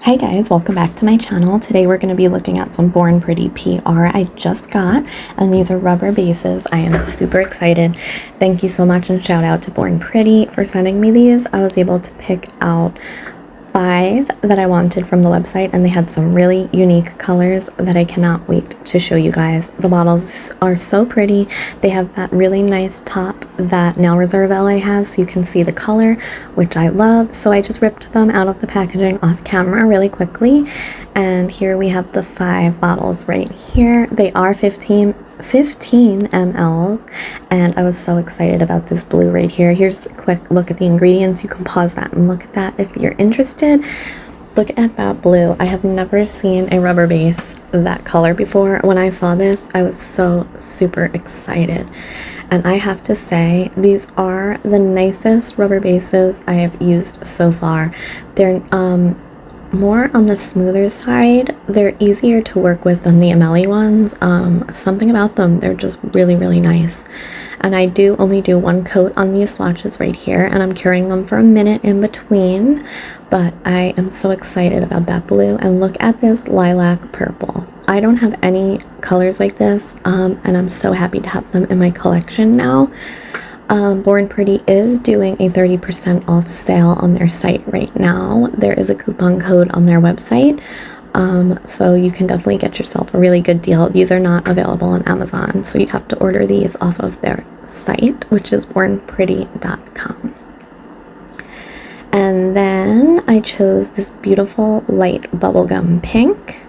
Hi guys, welcome back to my channel. Today we're going to be looking at some Born Pretty PR I just got, and these are rubber bases. I am super excited. Thank you so much, and shout out to Born Pretty for sending me these. I was able to pick out 5 that I wanted from the website, and they had some really unique colors that I cannot wait to show you guys. The bottles are so pretty. They have that really nice top that Nail Reserve LA has, so you can see the color, which I love. So I just ripped them out of the packaging off camera really quickly, and here we have the 5 bottles right here. They are 15 mLs, and I was so excited about this blue right here. Here's a quick look at the ingredients. You can pause that and look at that if you're interested. Look at that blue. I have never seen a rubber base that color before. When I saw this, I was so super excited, and I have to say these are the nicest rubber bases I have used so far. They're more on the smoother side. They're easier to work with than the emelly ones. Something about them, they're just really nice. And I do only do 1 coat on these swatches right here, and I'm curing them for a minute in between. But I am so excited about that blue, and look at this lilac purple. I don't have any colors like this, and I'm so happy to have them in my collection now. Born Pretty is doing a 30% off sale on their site right now. There is a coupon code on their website, so you can definitely get yourself a really good deal. These are not available on Amazon, so you have to order these off of their site, which is bornpretty.com. And then I chose this beautiful light bubblegum pink.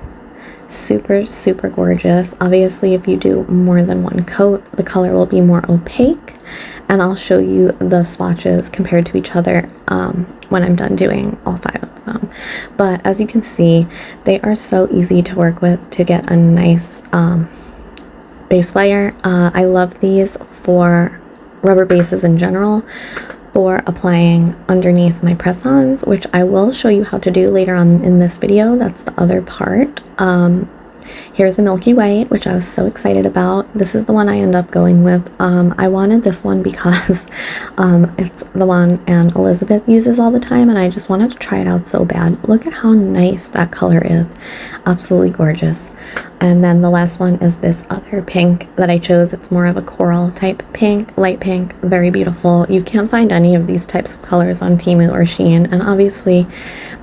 Super gorgeous. Obviously, if you do more than 1 coat, the color will be more opaque, and I'll show you the swatches compared to each other when I'm done doing all 5 of them. But as you can see, they are so easy to work with to get a nice base layer. I love these for rubber bases in general, for applying underneath my press-ons, which I will show you how to do later on in this video. That's the other part. Here's a Milky White, which I was so excited about. This is the one I end up going with. I wanted this one because it's the one Aunt Elizabeth uses all the time, and I just wanted to try it out so bad. Look at how nice that color is. Absolutely gorgeous. And then the last one is this other pink that I chose. It's more of a coral type pink, light pink, very beautiful. You can't find any of these types of colors on Temu or Shein, and obviously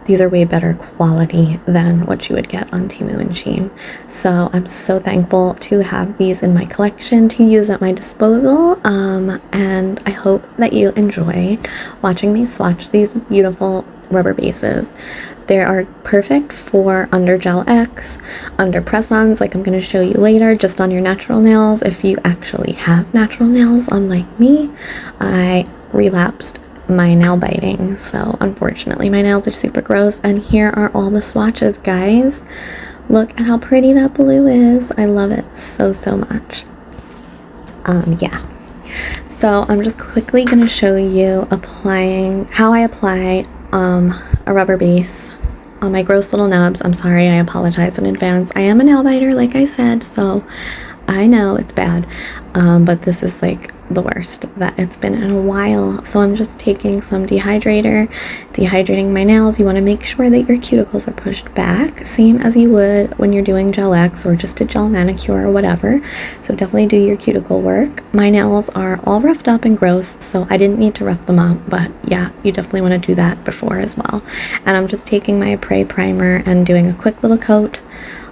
these are way better quality than what you would get on Temu and Shein. So I'm so thankful to have these in my collection to use at my disposal, and I hope that you enjoy watching me swatch these beautiful rubber bases. They are perfect for under Gel X, under press-ons, like I'm going to show you later, just on your natural nails. If you actually have natural nails, unlike me, I relapsed my nail biting, so unfortunately my nails are super gross. And here are all the swatches, guys. Look at how pretty that blue is. I love it so much. Yeah, so I'm just quickly going to show you how I apply a rubber base on my gross little nubs. I'm sorry, I apologize in advance. I am a nail biter, like I said, so I know it's bad, but this is like the worst that it's been in a while. So I'm just taking some dehydrating my nails. You want to make sure that your cuticles are pushed back, same as you would when you're doing Gel X or just a gel manicure or whatever. So definitely do your cuticle work. My nails are all roughed up and gross, so I didn't need to rough them up, but yeah, you definitely want to do that before as well. And I'm just taking my Prey primer and doing a quick little coat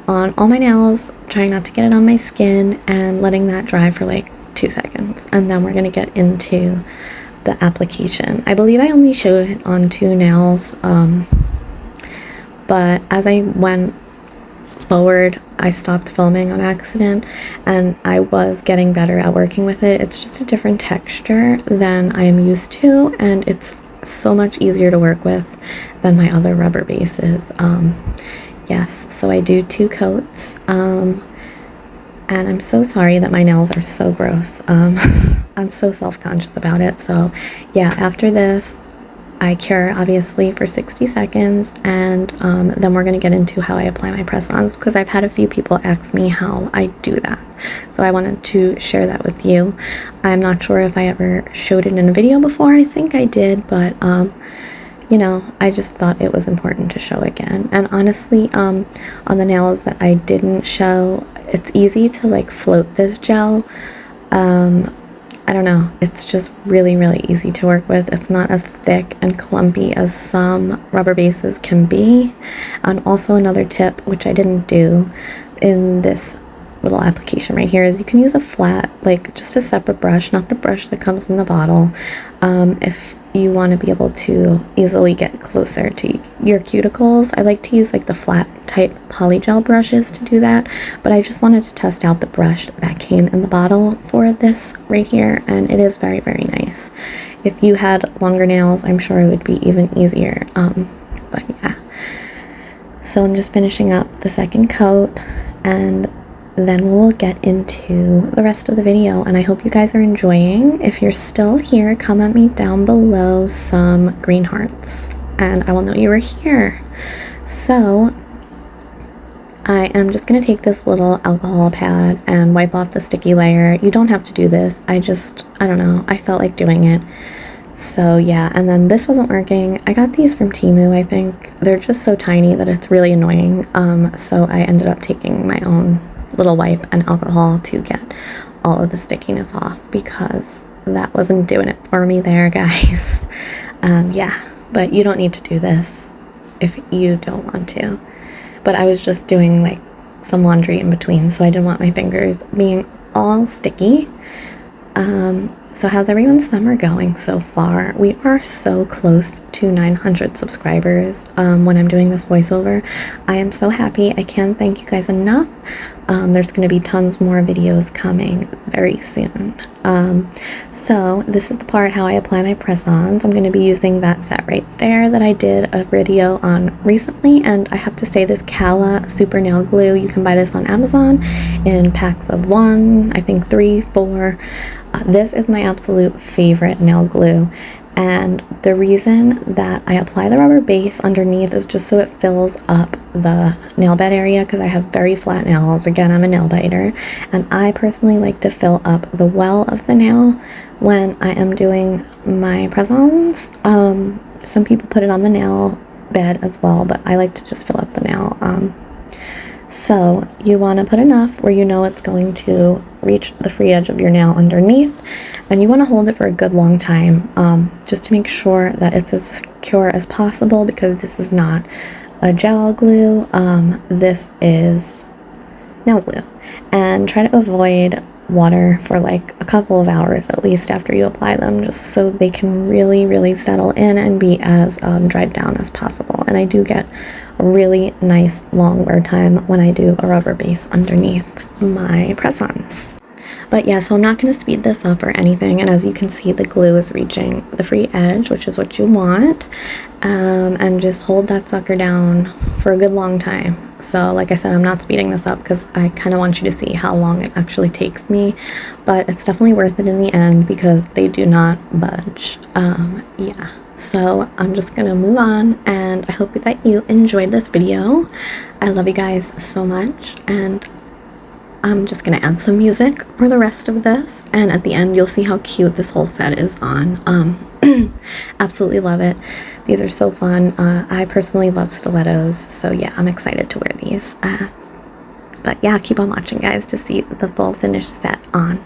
on all my nails, trying not to get it on my skin, and letting that dry for like 2 seconds, and then we're going to get into the application. I believe I only showed it on 2 nails, but as I went forward, I stopped filming on accident, and I was getting better at working with it. It's just a different texture than I am used to, and it's so much easier to work with than my other rubber bases. Yes, so I do 2 coats, and I'm so sorry that my nails are so gross. I'm so self-conscious about it. So yeah, after this, I cure obviously for 60 seconds, and then we're going to get into how I apply my press-ons, because I've had a few people ask me how I do that. So I wanted to share that with you. I'm not sure if I ever showed it in a video before. I think I did, but you know, I just thought it was important to show again. And honestly, on the nails that I didn't show, it's easy to like float this gel. I don't know, it's just really, really easy to work with. It's not as thick and clumpy as some rubber bases can be. And also another tip, which I didn't do in this little application right here, is you can use a flat, like just a separate brush, not the brush that comes in the bottle, if you want to be able to easily get closer to your cuticles. I like to use like the flat type polygel brushes to do that, but I just wanted to test out the brush that came in the bottle for this right here, and it is very, very nice. If you had longer nails, I'm sure it would be even easier, but yeah. So I'm just finishing up the second coat, and then we'll get into the rest of the video, and I hope you guys are enjoying. If you're still here, comment me down below some green hearts and I will know you were here. So I am just going to take this little alcohol pad and wipe off the sticky layer. You don't have to do this. I don't know, I felt like doing it. So yeah, and then this wasn't working. I got these from Temu, I think. They're just so tiny that it's really annoying. So I ended up taking my own little wipe and alcohol to get all of the stickiness off, because that wasn't doing it for me there, guys. Yeah, but you don't need to do this if you don't want to. But I was just doing like some laundry in between, so I didn't want my fingers being all sticky. So how's everyone's summer going so far? We are so close to 900 subscribers when I'm doing this voiceover. I am so happy. I can't thank you guys enough. There's going to be tons more videos coming very soon. So this is the part how I apply my press-ons. I'm going to be using that set right there that I did a video on recently, and I have to say, this Cala Super Nail Glue, you can buy this on Amazon in packs of 1, I think 3, 4. This is my absolute favorite nail glue, and the reason that I apply the rubber base underneath is just so it fills up the nail bed area, because I have very flat nails. Again, I'm a nail biter, and I personally like to fill up the well of the nail when I am doing my press-ons. Some people put it on the nail bed as well, but I like to just fill up the nail. So you want to put enough where you know it's going to reach the free edge of your nail underneath, and you want to hold it for a good long time, just to make sure that it's as secure as possible, because this is not a gel glue, this is nail glue. And try to avoid water for like a couple of hours at least after you apply them, just so they can really, really settle in and be as dried down as possible. And I do get a really nice long wear time when I do a rubber base underneath my press-ons. But yeah, so I'm not going to speed this up or anything, and as you can see, the glue is reaching the free edge, which is what you want. And just hold that sucker down for a good long time. So like I said, I'm not speeding this up because I kind of want you to see how long it actually takes me, but it's definitely worth it in the end because they do not budge. Yeah, so I'm just gonna move on, and I hope that you enjoyed this video. I love you guys so much, and I'm just gonna add some music for the rest of this, and at the end you'll see how cute this whole set is on. Absolutely love it. These are so fun. I personally love stilettos, so yeah, I'm excited to wear these. But yeah, keep on watching, guys, to see the full finished set on.